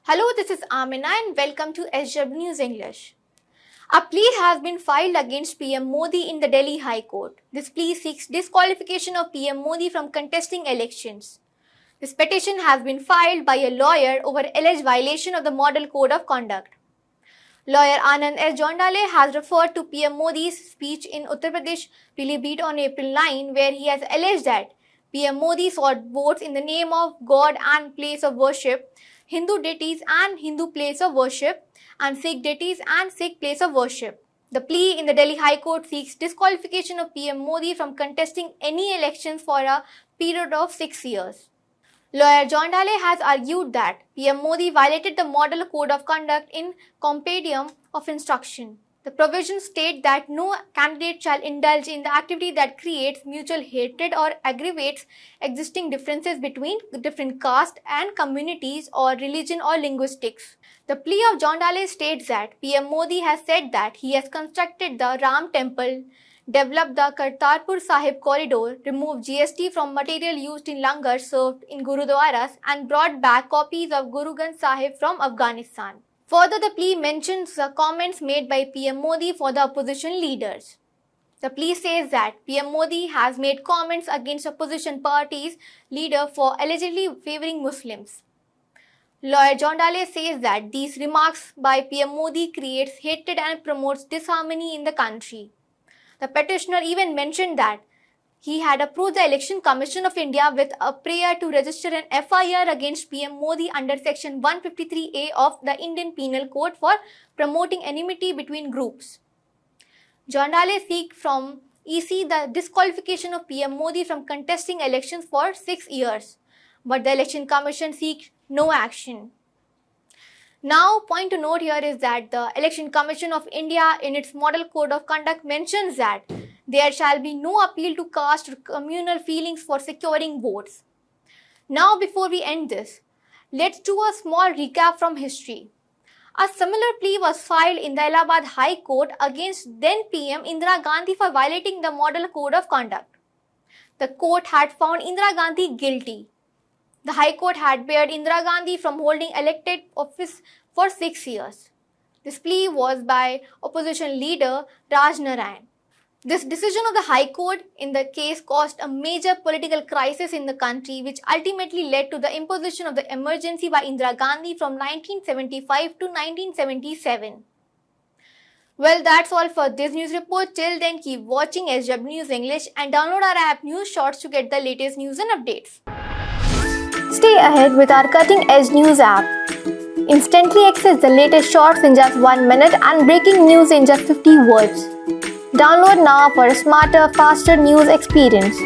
Hello, this is Amina and welcome to SW News English. A plea has been filed against PM Modi in the Delhi High Court. This plea seeks disqualification of PM Modi from contesting elections. This petition has been filed by a lawyer over alleged violation of the Model Code of Conduct. Lawyer Anand S. Jondale has referred to PM Modi's speech in Uttar Pradesh Pilibhit on April 9, where he has alleged that PM Modi sought votes in the name of God and place of worship, Hindu deities and Hindu place of worship, and Sikh deities and Sikh place of worship. The plea in the Delhi High Court seeks disqualification of PM Modi from contesting any elections for a period of 6 years. Lawyer Jondale has argued that PM Modi violated the Model Code of Conduct in Compendium of Instruction. The provisions state that no candidate shall indulge in the activity that creates mutual hatred or aggravates existing differences between different castes and communities or religion or linguistics. The plea of Jondale states that PM Modi has said that he has constructed the Ram Temple, developed the Kartarpur Sahib corridor, removed GST from material used in langar served in Gurudwaras, and brought back copies of Guru Granth Sahib from Afghanistan. Further, the plea mentions the comments made by PM Modi for the opposition leaders. The plea says that PM Modi has made comments against opposition parties' leader for allegedly favoring Muslims. Lawyer Jondale says that these remarks by PM Modi creates hatred and promotes disharmony in the country. The petitioner even mentioned that he had approached the Election Commission of India with a prayer to register an FIR against PM Modi under Section 153A of the Indian Penal Code for promoting enmity between groups. Jondale seeks from EC the disqualification of PM Modi from contesting elections for 6 years, but the Election Commission seeks no action. Now, point to note here is that the Election Commission of India in its Model Code of Conduct mentions that there shall be no appeal to caste or communal feelings for securing votes. Now, before we end this, let's do a small recap from history. A similar plea was filed in the Allahabad High Court against then PM Indira Gandhi for violating the Model Code of Conduct. The court had found Indira Gandhi guilty. The High Court had barred Indira Gandhi from holding elected office for 6 years. This plea was by opposition leader Raj Narayan. This decision of the High Court in the case caused a major political crisis in the country, which ultimately led to the imposition of the emergency by Indira Gandhi from 1975 to 1977. Well, that's all for this news report. Till then, keep watching SW News English and download our app News Shorts to get the latest news and updates. Stay ahead with our cutting edge news app. Instantly access the latest shorts in just 1 minute and breaking news in just 50 words. Download now for a smarter, faster news experience.